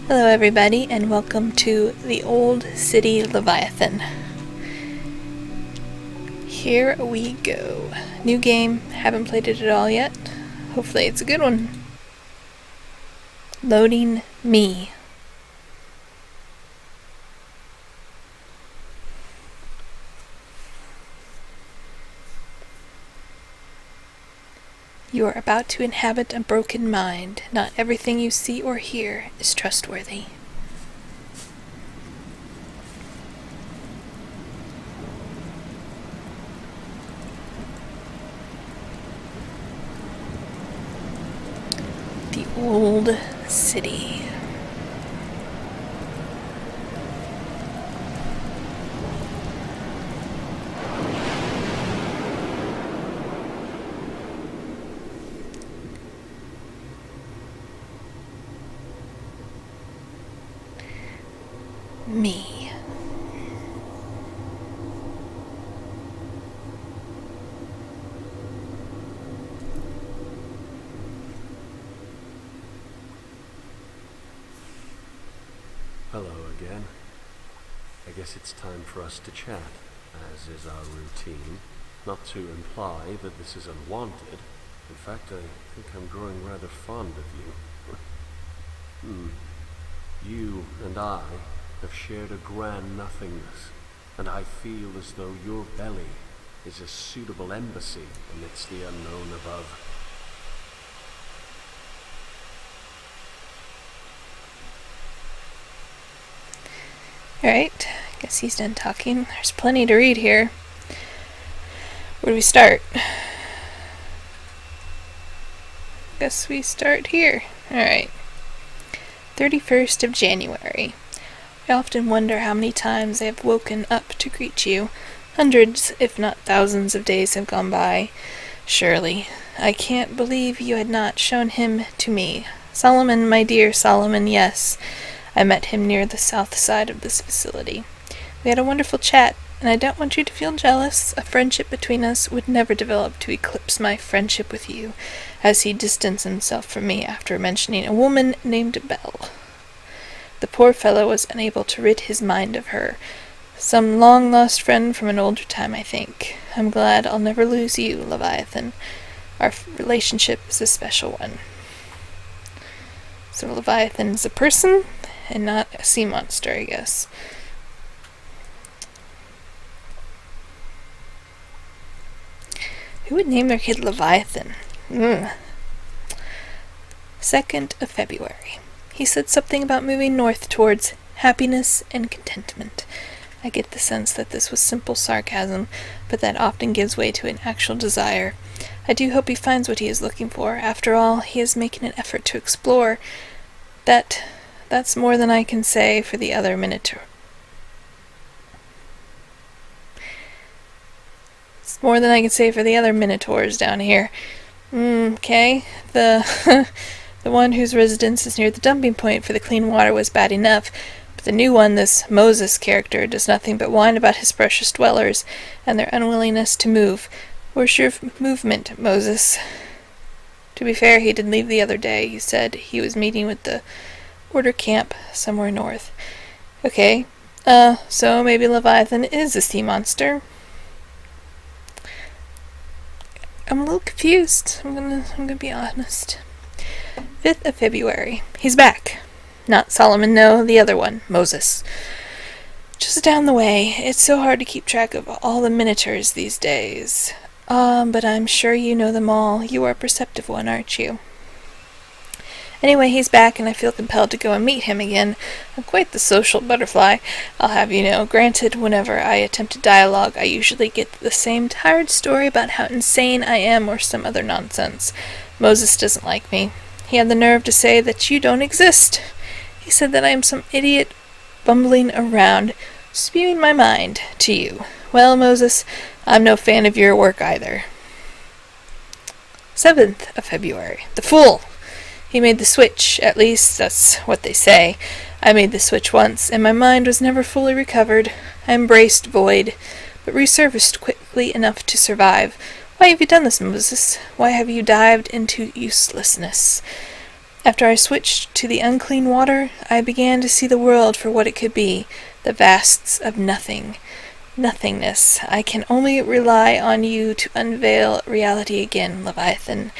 Hello everybody, and welcome to the Old City Leviathan. Here we go. New game, haven't played it at all yet. Hopefully it's a good one. Loading me. You are about to inhabit a broken mind. Not everything you see or hear is trustworthy. The Old City. Me. Hello again. I guess it's time for us to chat, as is our routine. Not to imply that this is unwanted. In fact, I think I'm growing rather fond of you. You and I have shared a grand nothingness, and I feel as though your belly is a suitable embassy amidst the unknown above. Alright, guess he's done talking. There's plenty to read here. Where do we start? Guess we start here. Alright. 31st of January. I often wonder how many times I have woken up to greet you. Hundreds, if not thousands, of days have gone by. Surely, I can't believe you had not shown him to me. Solomon, my dear Solomon, yes. I met him near the south side of this facility. We had a wonderful chat, and I don't want you to feel jealous. A friendship between us would never develop to eclipse my friendship with you, as he distanced himself from me after mentioning a woman named Belle. The poor fellow was unable to rid his mind of her. Some long-lost friend from an older time, I think. I'm glad I'll never lose you, Leviathan. Our relationship is a special one. So Leviathan is a person, and not a sea monster, I guess. Who would name their kid Leviathan? 2nd of February. He said something about moving north towards happiness and contentment. I get the sense that this was simple sarcasm, but that often gives way to an actual desire. I do hope he finds what he is looking for. After all, he is making an effort to explore. That's more than I can say for the other Minotaurs. It's more than I can say for the other Minotaurs down here. Okay. The one whose residence is near the dumping point for the clean water was bad enough, but the new one, this Moses character, does nothing but whine about his precious dwellers and their unwillingness to move. Where's your movement, Moses? To be fair, he did leave the other day. He said he was meeting with the Order camp somewhere north. Okay, so maybe Leviathan is a sea monster. I'm a little confused. I'm gonna be honest. 5th of February. He's back. Not Solomon, no, the other one, Moses. Just down the way. It's so hard to keep track of all the Minotaurs these days. But I'm sure you know them all. You are a perceptive one, aren't you? Anyway, he's back, and I feel compelled to go and meet him again. I'm quite the social butterfly, I'll have you know. Granted, whenever I attempt a dialogue, I usually get the same tired story about how insane I am or some other nonsense. Moses doesn't like me. He had the nerve to say that you don't exist. He said that I am some idiot bumbling around, spewing my mind to you. Well, Moses, I'm no fan of your work either. 7th of February. The fool! He made the switch, at least that's what they say. I made the switch once, and my mind was never fully recovered. I embraced void, but resurfaced quickly enough to survive. Why have you done this, Moses? Why have you dived into uselessness? After I switched to the unclean water, I began to see the world for what it could be, the vasts of nothing. Nothingness. I can only rely on you to unveil reality again, Leviathan.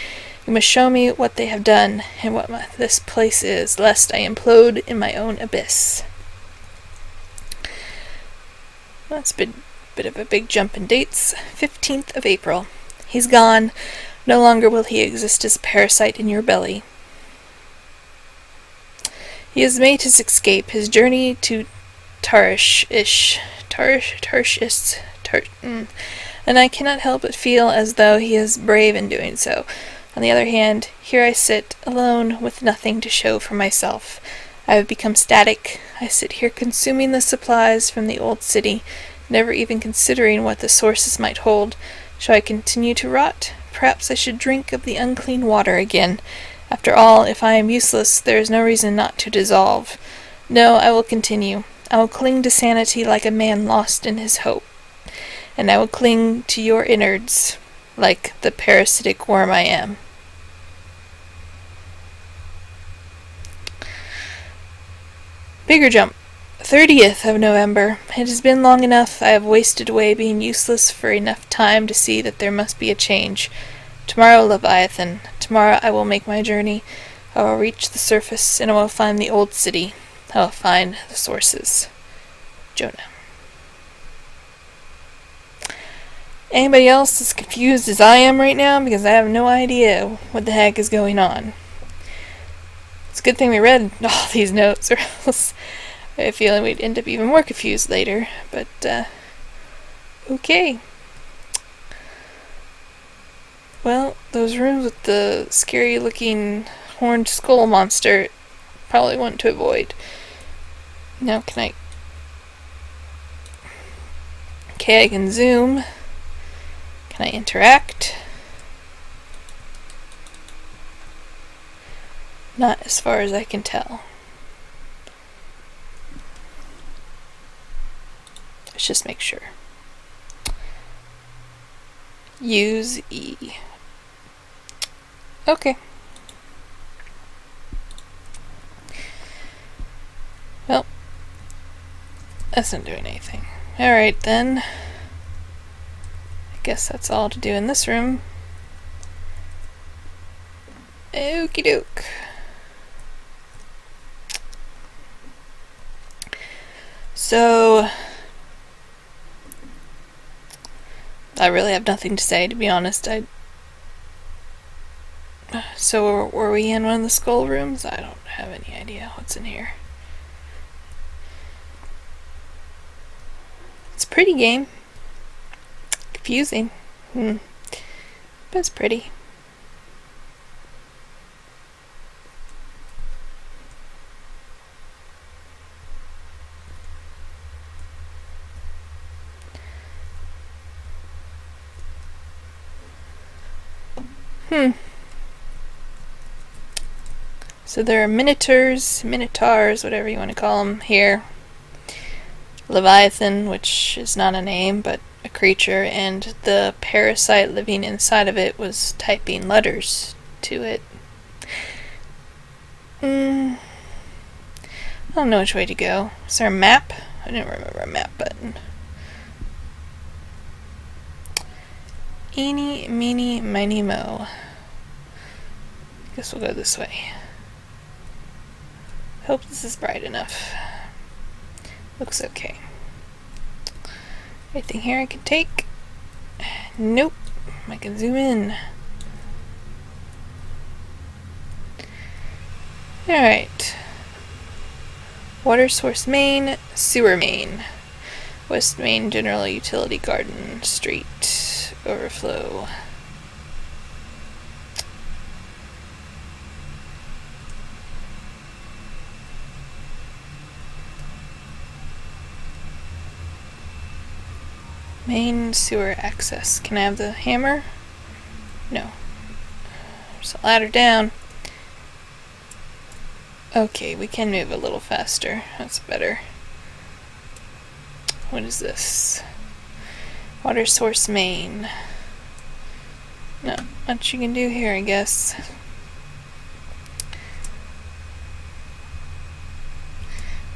You must show me what they have done, and what this place is, lest I implode in my own abyss. That's a bit of a big jump in dates. 15th of April. He's gone. No longer will he exist as a parasite in your belly. He has made his escape, his journey to Tarshish, and I cannot help but feel as though he is brave in doing so. On the other hand, here I sit, alone, with nothing to show for myself. I have become static. I sit here consuming the supplies from the old city, never even considering what the sources might hold. Shall I continue to rot? Perhaps I should drink of the unclean water again. After all, if I am useless, there is no reason not to dissolve. No, I will continue. I will cling to sanity like a man lost in his hope. And I will cling to your innards, like the parasitic worm I am. Bigger jump. 30th of November. It has been long enough. I have wasted away being useless for enough time to see that there must be a change. Tomorrow, Leviathan. Tomorrow I will make my journey. I will reach the surface, and I will find the old city. I will find the sources. Jonah. Anybody else as confused as I am right now? Because I have no idea what the heck is going on. It's a good thing we read all these notes, or else I have a feeling we'd end up even more confused later. But, okay. Well, those rooms with the scary-looking horned skull monster probably want to avoid. Now, can I... Okay, I can zoom. Can I interact? Not as far as I can tell. Let's just make sure. Use E. Okay. Well, that's not doing anything. Alright then. I guess that's all to do in this room. Okie doke. So, I really have nothing to say, to be honest. So were we in one of the skull rooms? I don't have any idea what's in here. It's a pretty game. Confusing. But it's pretty. So there are minotaurs, whatever you want to call them, here. Leviathan, which is not a name, but a creature, and the parasite living inside of it was typing letters to it. I don't know which way to go. Is there a map? I didn't remember a map button. Eeny, meeny, miny, mo. Guess we'll go this way. Hope this is bright enough. Looks okay. Anything here I can take? Nope. I can zoom in. Alright. Water source main, sewer main. West Main General Utility Garden Street. Overflow. Main sewer access. Can I have the hammer? No. There's a ladder down. Okay, we can move a little faster. That's better. What is this? Water source main. No, what you can do here, I guess.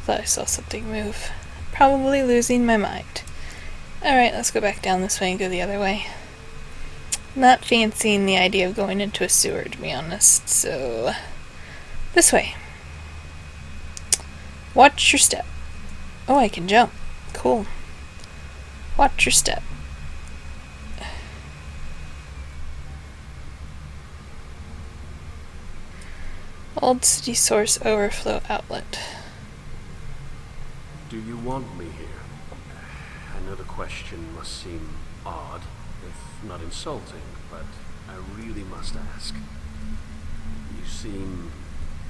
Thought I saw something move. Probably losing my mind. Alright, let's go back down this way and go the other way. Not fancying the idea of going into a sewer, to be honest, so... this way. Watch your step. Oh, I can jump. Cool. Watch your step. Old city source overflow outlet. Do you want me here? I know the question must seem odd, if not insulting, but I really must ask. You seem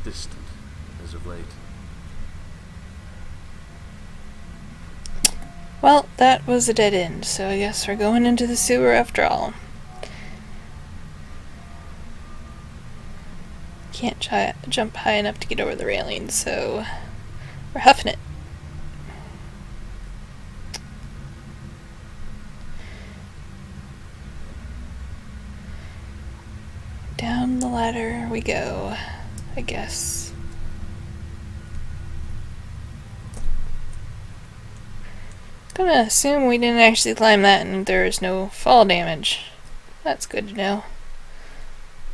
distant as of late. Well, that was a dead end, so I guess we're going into the sewer after all. Can't jump high enough to get over the railing, so we're huffing it. Down the ladder we go, I guess. Gonna assume we didn't actually climb that and there is no fall damage. That's good to know.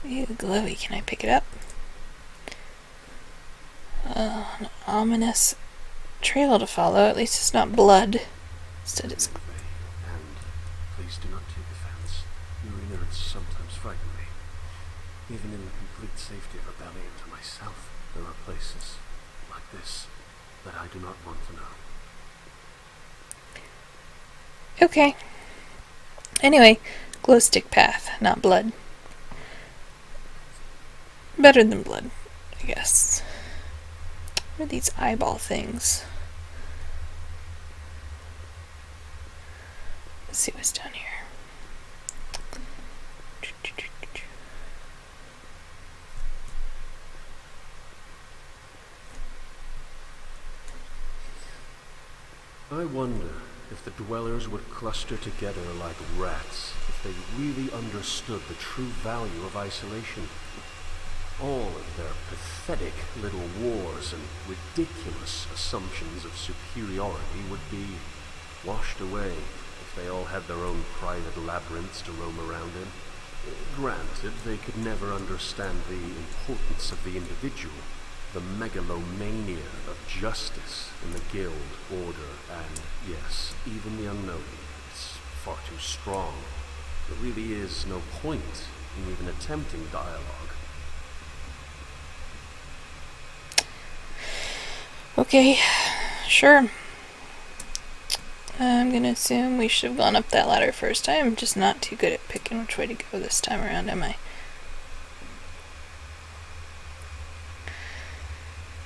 Ew, glowy, can I pick it up? An ominous trail to follow, at least it's not blood. Instead it's... And please do not take offense. Your ignorance sometimes frighten me. Even in the complete safety of a valley to myself, there are places like this that I do not want to know. Okay. Anyway, glow stick path, not blood. Better than blood, I guess. What are these eyeball things? Let's see what's down here. I wonder if the dwellers would cluster together like rats if they really understood the true value of isolation. All of their pathetic little wars and ridiculous assumptions of superiority would be washed away if they all had their own private labyrinths to roam around in. Granted, they could never understand the importance of the individual, the megalomania of justice in the guild, order, and, yes, even the unknown. It's far too strong. There really is no point in even attempting dialogue. Okay, sure. I'm gonna assume we should have gone up that ladder first. I'm just not too good at picking which way to go this time around, am I?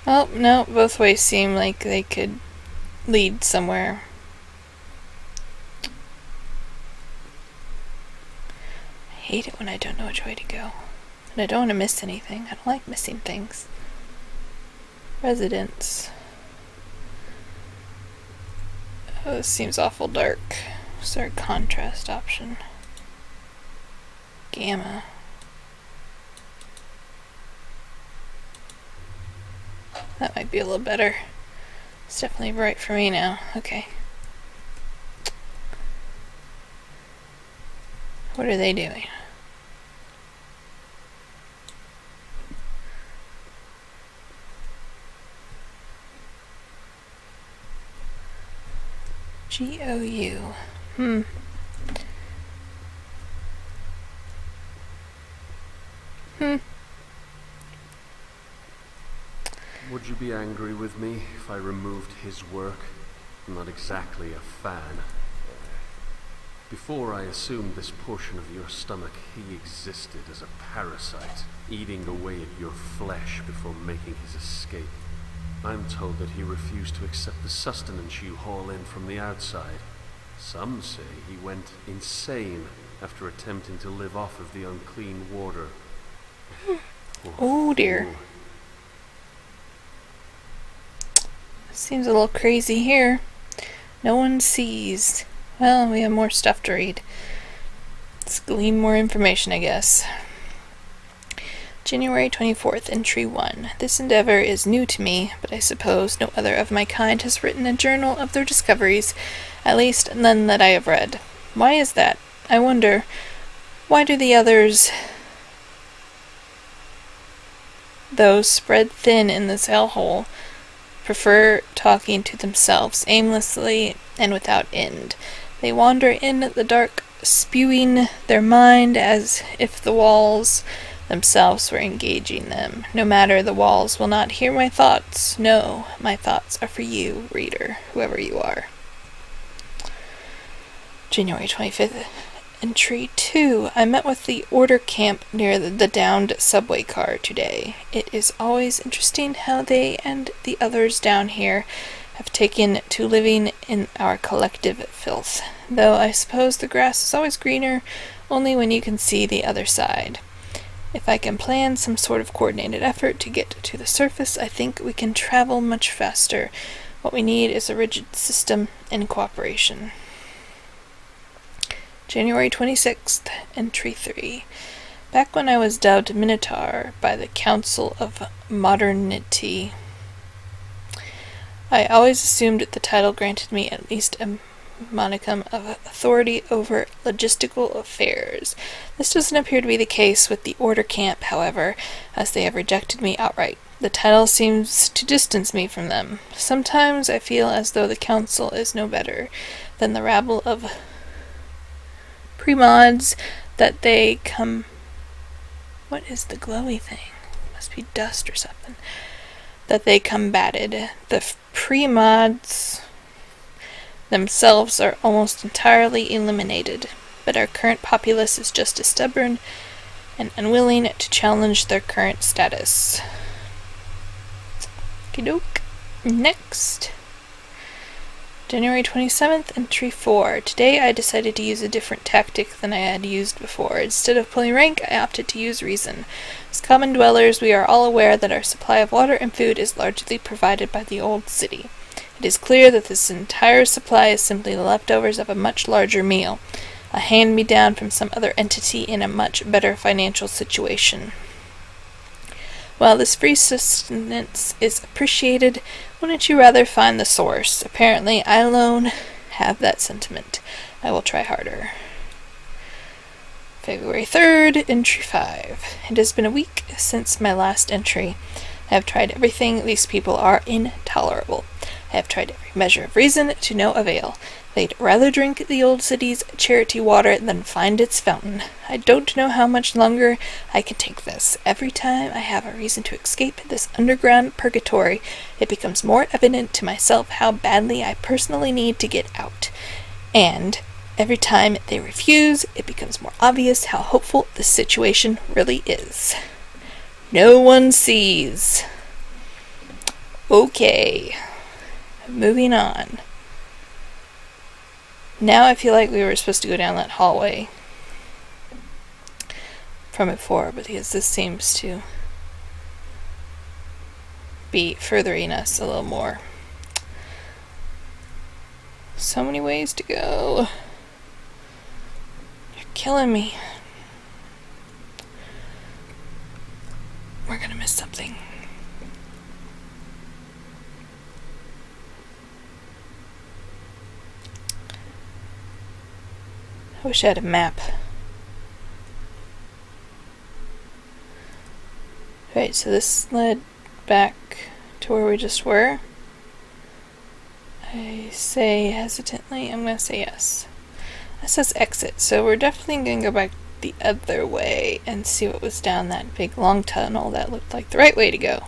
Oh, no, both ways seem like they could lead somewhere. I hate it when I don't know which way to go. And I don't want to miss anything. I don't like missing things. Residence. Oh, this seems awful dark. What's our contrast option? Gamma. That might be a little better. It's definitely bright for me now. Okay. What are they doing? GOU. Would you be angry with me if I removed his work? I'm not exactly a fan. Before I assumed this portion of your stomach, he existed as a parasite, eating away at your flesh before making his escape. I'm told that he refused to accept the sustenance you haul in from the outside. Some say he went insane after attempting to live off of the unclean water. Oh dear. Seems a little crazy here. No one sees. Well, we have more stuff to read. Let's glean more information, I guess. January 24th, Entry 1. This endeavor is new to me, but I suppose no other of my kind has written a journal of their discoveries, at least none that I have read. Why is that? I wonder. Why do the others, those spread thin in this hellhole, prefer talking to themselves aimlessly and without end? They wander in the dark, spewing their mind as if the walls themselves were engaging them. No matter, the walls will not hear my thoughts. No, my thoughts are for you, reader, whoever you are. January 25th, Entry 2. I met with the order camp near the downed subway car today. It is always interesting how they and the others down here have taken to living in our collective filth, though I suppose the grass is always greener only when you can see the other side. If I can plan some sort of coordinated effort to get to the surface, I think we can travel much faster. What we need is a rigid system and cooperation. January 26th, Entry 3. Back when I was dubbed Minotaur by the Council of Modernity, I always assumed the title granted me at least a monicum of authority over logistical affairs. This doesn't appear to be the case with the Order Camp, however, as they have rejected me outright. The title seems to distance me from them. Sometimes I feel as though the Council is no better than the rabble of pre-mods that they come... What is the glowy thing? Must be dust or something. That they combated. The pre-mods themselves are almost entirely eliminated, but our current populace is just as stubborn and unwilling to challenge their current status. Okey-doke. Next. January 27th, Entry 4. Today I decided to use a different tactic than I had used before. Instead of pulling rank, I opted to use reason. As common dwellers, we are all aware that our supply of water and food is largely provided by the old city. It is clear that this entire supply is simply the leftovers of a much larger meal, a hand-me-down from some other entity in a much better financial situation. While this free sustenance is appreciated, wouldn't you rather find the source? Apparently, I alone have that sentiment. I will try harder. February 3rd, Entry 5. It has been a week since my last entry. I have tried everything. These people are intolerable. I have tried every measure of reason to no avail. They'd rather drink the old city's charity water than find its fountain. I don't know how much longer I can take this. Every time I have a reason to escape this underground purgatory, it becomes more evident to myself how badly I personally need to get out. And every time they refuse, it becomes more obvious how hopeful the situation really is. No one sees. Okay. Moving on. Now I feel like we were supposed to go down that hallway from before, because this seems to be furthering us a little more. So many ways to go. You're killing me. We're gonna miss something. I wish I had a map. Right, so this led back to where we just were. I say hesitantly, I'm going to say yes. That says exit, so we're definitely going to go back the other way and see what was down that big long tunnel that looked like the right way to go.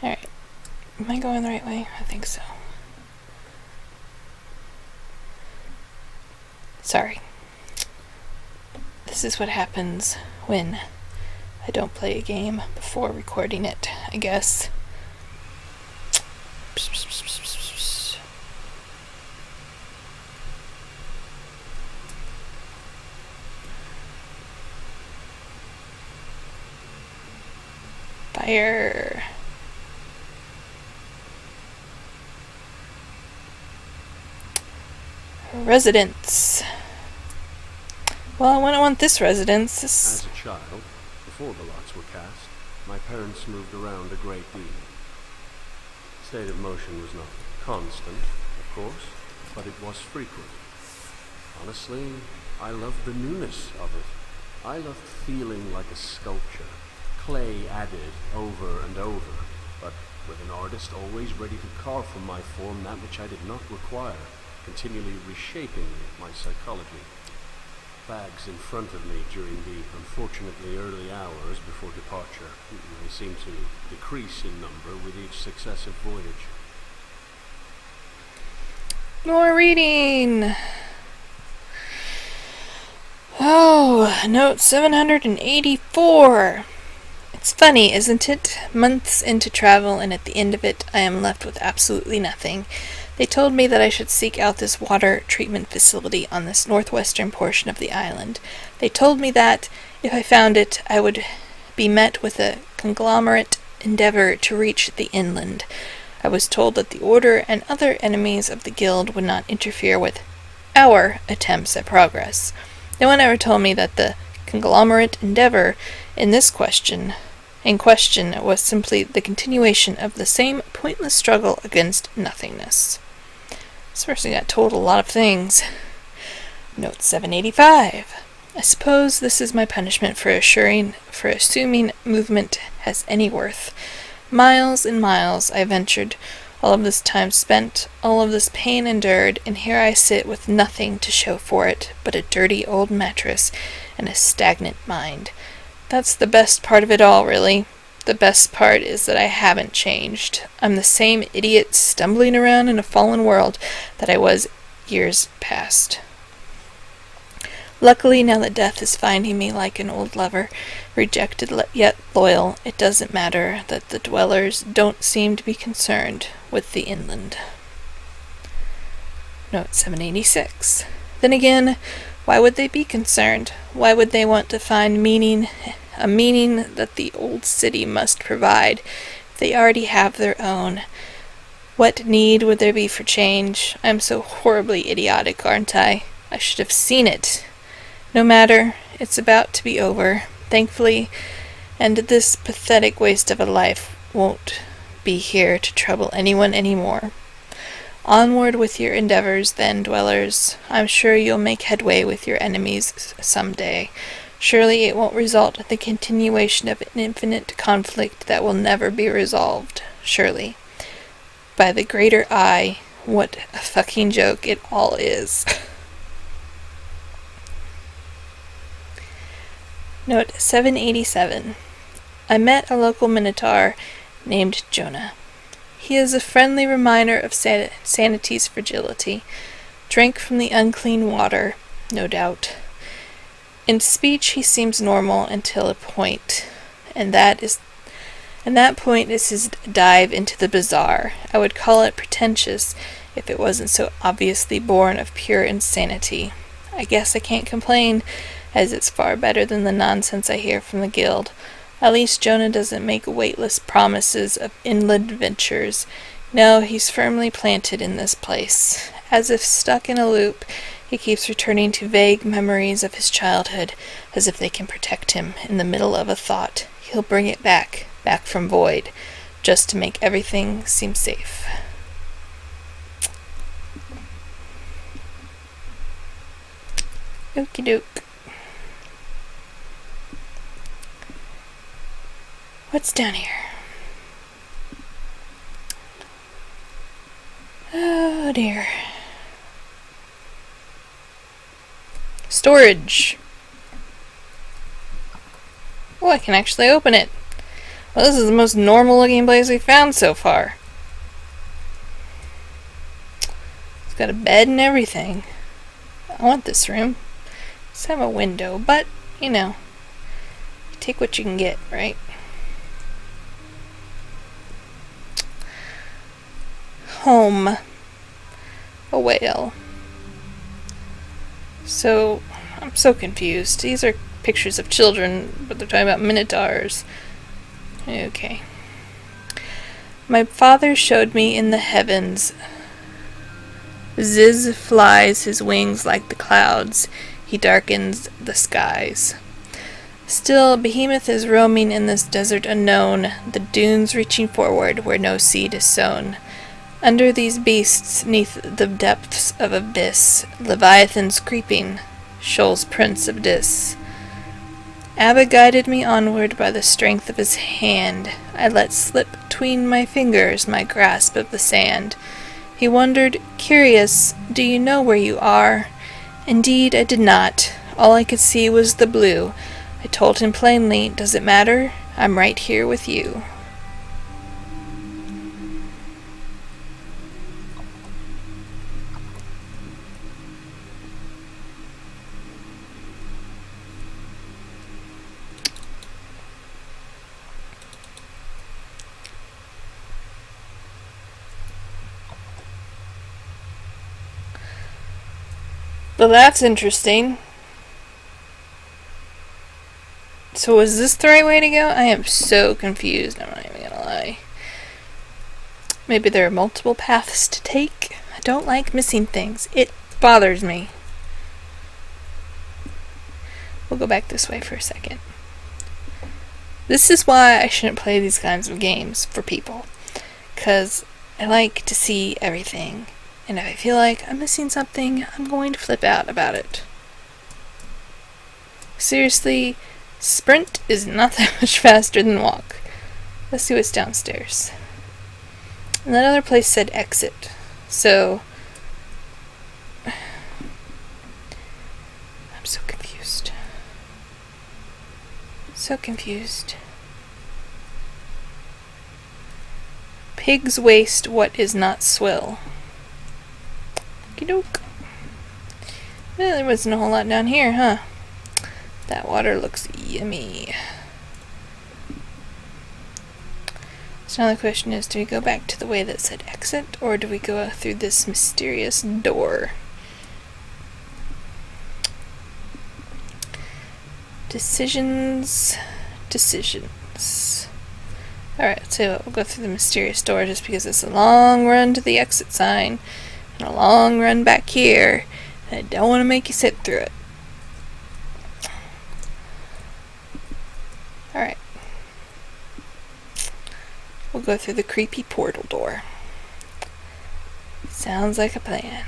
Alright. Am I going the right way? I think so. Sorry. This is what happens when I don't play a game before recording it, I guess. Fire. Residents. Well, I wouldn't want this residence. As a child, before the lots were cast, my parents moved around a great deal. State of motion was not constant, of course, but it was frequent. Honestly, I loved the newness of it. I loved feeling like a sculpture, clay added over and over, but with an artist always ready to carve from my form that which I did not require, continually reshaping my psychology. Bags in front of me during the unfortunately early hours before departure. They seem to decrease in number with each successive voyage. More reading. Oh, note 784. It's funny, isn't it? Months into travel, and at the end of it, I am left with absolutely nothing. They told me that I should seek out this water treatment facility on this northwestern portion of the island. They told me that, if I found it, I would be met with a conglomerate endeavor to reach the inland. I was told that the Order and other enemies of the Guild would not interfere with our attempts at progress. No one ever told me that the conglomerate endeavor in question was simply the continuation of the same pointless struggle against nothingness. This person got told a lot of things. Note 785. I suppose this is my punishment for assuming movement has any worth. Miles and miles I ventured, all of this time spent, all of this pain endured, and here I sit with nothing to show for it but a dirty old mattress and a stagnant mind. That's the best part of it all, really. The best part is that I haven't changed. I'm the same idiot stumbling around in a fallen world that I was years past. Luckily, now that death is finding me like an old lover, rejected yet loyal, it doesn't matter that the dwellers don't seem to be concerned with the inland. Note 786. Then again, why would they be concerned? Why would they want to find a meaning that the old city must provide, if they already have their own? What need would there be for change? I'm so horribly idiotic, aren't I? I should have seen it. No matter, it's about to be over, thankfully, and this pathetic waste of a life won't be here to trouble anyone anymore. Onward with your endeavors, then, dwellers. I'm sure you'll make headway with your enemies some day. Surely it won't result in the continuation of an infinite conflict that will never be resolved. Surely. By the greater I, what a fucking joke it all is. Note 787. I met a local minotaur named Jonah. He is a friendly reminder of sanity's fragility. Drank from the unclean water, no doubt. In speech he seems normal until a point, and that point is his dive into the bizarre. I would call it pretentious if it wasn't so obviously born of pure insanity. I guess I can't complain, as it's far better than the nonsense I hear from the Guild. At least Jonah doesn't make weightless promises of inland ventures. No, he's firmly planted in this place. As if stuck in a loop, he keeps returning to vague memories of his childhood, as if they can protect him in the middle of a thought. He'll bring it back from void, just to make everything seem safe. Okie doke. What's down here? Oh dear. Storage. Oh, I can actually open it. Well, this is the most normal looking place we've found so far. It's got a bed and everything. I want this room. Let's have a window, but, you take what you can get, right? Home. A whale. So, I'm so confused. These are pictures of children, but they're talking about minotaurs. Okay. My father showed me in the heavens. Ziz flies his wings like the clouds. he darkens the skies. Still, Behemoth is roaming in this desert unknown, the dunes reaching forward where no seed is sown. Under these beasts, neath the depths of abyss, Leviathan's creeping, Sheol's prince of Dis. Abba guided me onward by the strength of his hand. I let slip between my fingers my grasp of the sand. He wondered, curious, do you know where you are? Indeed, I did not. All I could see was the blue. I told him plainly, does it matter? I'm right here with you. Well, that's interesting. So is this the right way to go? I am so confused, I'm not even gonna lie. Maybe there are multiple paths to take? I don't like missing things. It bothers me. We'll go back this way for a second. This is why I shouldn't play these kinds of games for people. Because I like to see everything. And if I feel like I'm missing something, I'm going to flip out about it. Seriously, sprint is not that much faster than walk. Let's see what's downstairs. And that other place said exit. So, I'm so confused. So confused. Pigs waste what is not swill. Okey-doke. Well, there wasn't a whole lot down here, huh? That water looks yummy. So now the question is, do we go back to the way that said exit, or do we go through this mysterious door? Decisions. Alright, so we'll go through the mysterious door just because it's a long run to the exit sign and a long run back here, and I don't want to make you sit through it. Alright. We'll go through the creepy portal door. Sounds like a plan.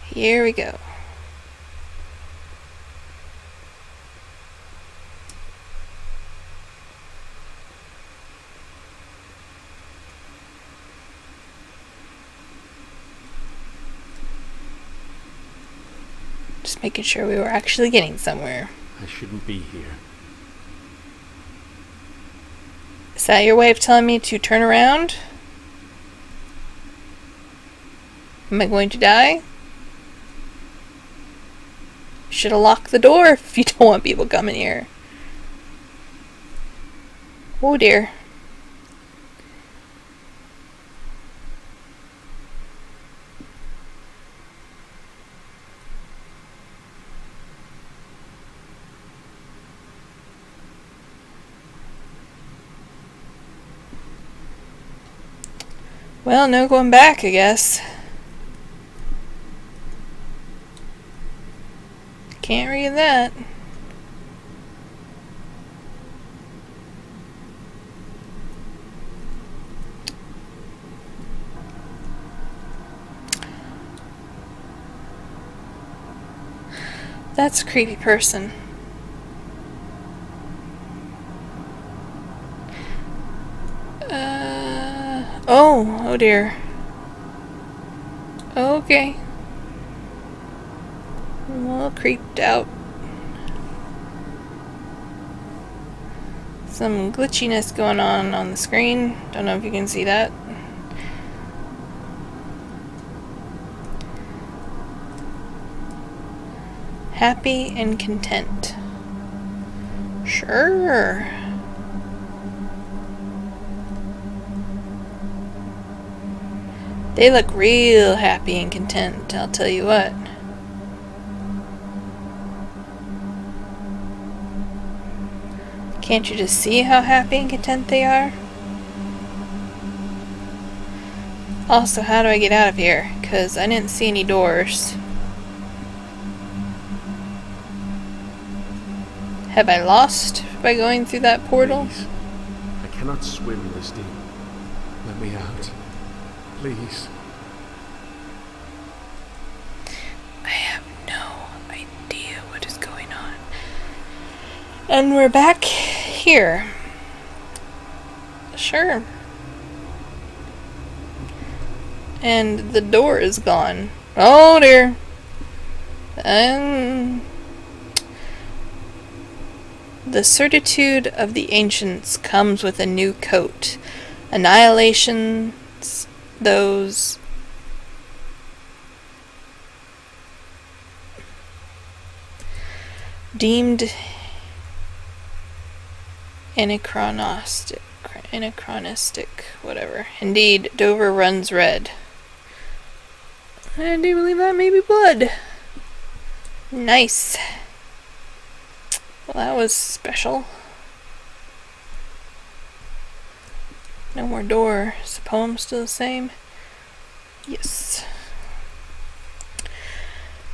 Here we go. Just making sure we were actually getting somewhere. I shouldn't be here. Is that your way of telling me to turn around? Am I going to die? Should have locked the door if you don't want people coming here. Oh dear. Well, no going back, I guess. Can't read that. That's a creepy person. Oh dear. Okay. I'm a little creeped out. Some glitchiness going on the screen. Don't know if you can see that. Happy and content. Sure. They look real happy and content, I'll tell you what. Can't you just see how happy and content they are? Also, how do I get out of here? 'Cause I didn't see any doors. Have I lost by going through that portal? Please. I cannot swim this deep. Let me out. Please. I have no idea what is going on. And we're back here. Sure. And the door is gone. Oh dear. The certitude of the ancients comes with a new coat. Annihilations, those deemed anachronistic, whatever. Indeed, Dover runs red. I do believe that may be blood. Nice. Well, that was special. No more door. Is the poem still the same? Yes.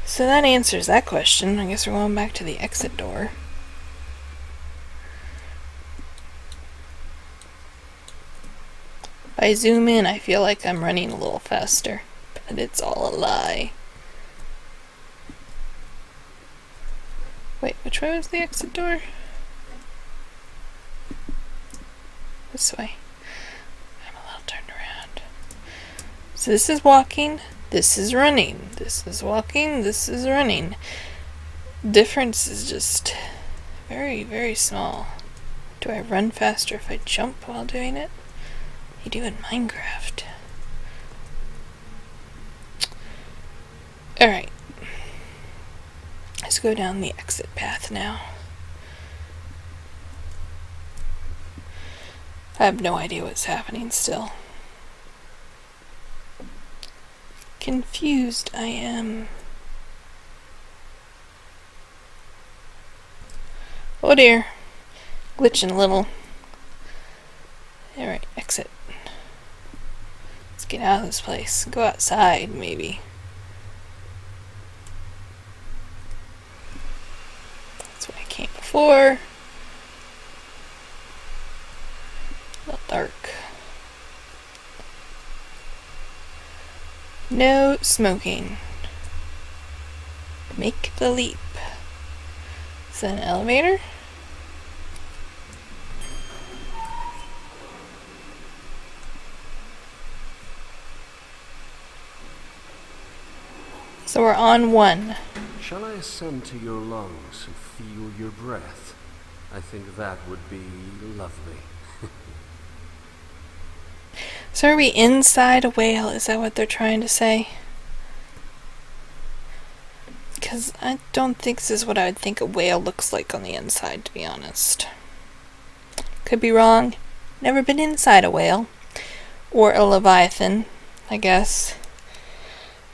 So that answers that question. I guess we're going back to the exit door. If I zoom in, I feel like I'm running a little faster. But it's all a lie. Wait, which way was the exit door? This way. I'm a little turned around. So this is walking, this is running. This is walking, this is running. Difference is just very, very small. Do I run faster if I jump while doing it? You do in Minecraft. Alright. Let's go down the exit path now. I have no idea what's happening still. Confused I am. Oh dear. Glitching a little. Alright, exit. Let's get out of this place. Go outside, maybe. That's where I came before. A little dark. No smoking. Make the leap. Is that an elevator? So we're on 1. Shall I ascend to your lungs and feel your breath? I think that would be lovely. So are we inside a whale? Is that what they're trying to say? Because I don't think this is what I would think a whale looks like on the inside, to be honest. Could be wrong. Never been inside a whale. Or a Leviathan, I guess.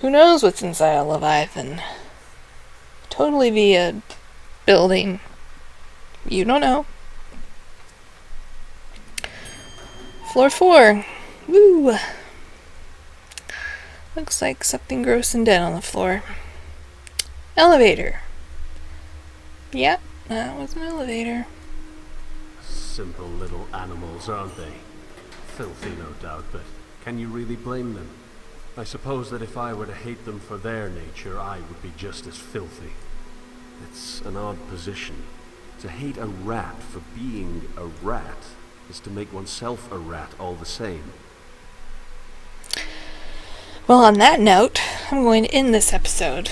Who knows what's inside a Leviathan? Totally be a building. You don't know. Floor 4. Woo! Looks like something gross and dead on the floor. Elevator. Yep, that was an elevator. Simple little animals, aren't they? Filthy, no doubt, but can you really blame them? I suppose that if I were to hate them for their nature, I would be just as filthy. It's an odd position. To hate a rat for being a rat is to make oneself a rat all the same. Well, on that note, I'm going to end this episode.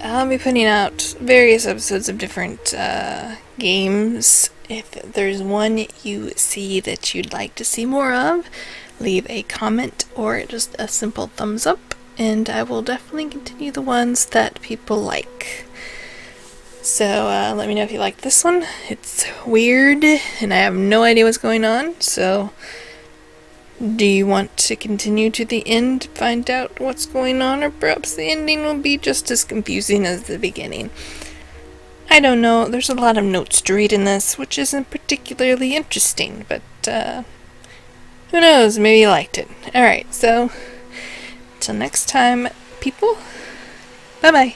I'll be putting out various episodes of different games. If there's one you see that you'd like to see more of, leave a comment or just a simple thumbs up, and I will definitely continue the ones that people like. So let me know if you like this one. It's weird, and I have no idea what's going on, so do you want to continue to the end to find out what's going on, or perhaps the ending will be just as confusing as the beginning? I don't know. There's a lot of notes to read in this, which isn't particularly interesting, but who knows? Maybe you liked it. Alright, so till next time, people, bye-bye.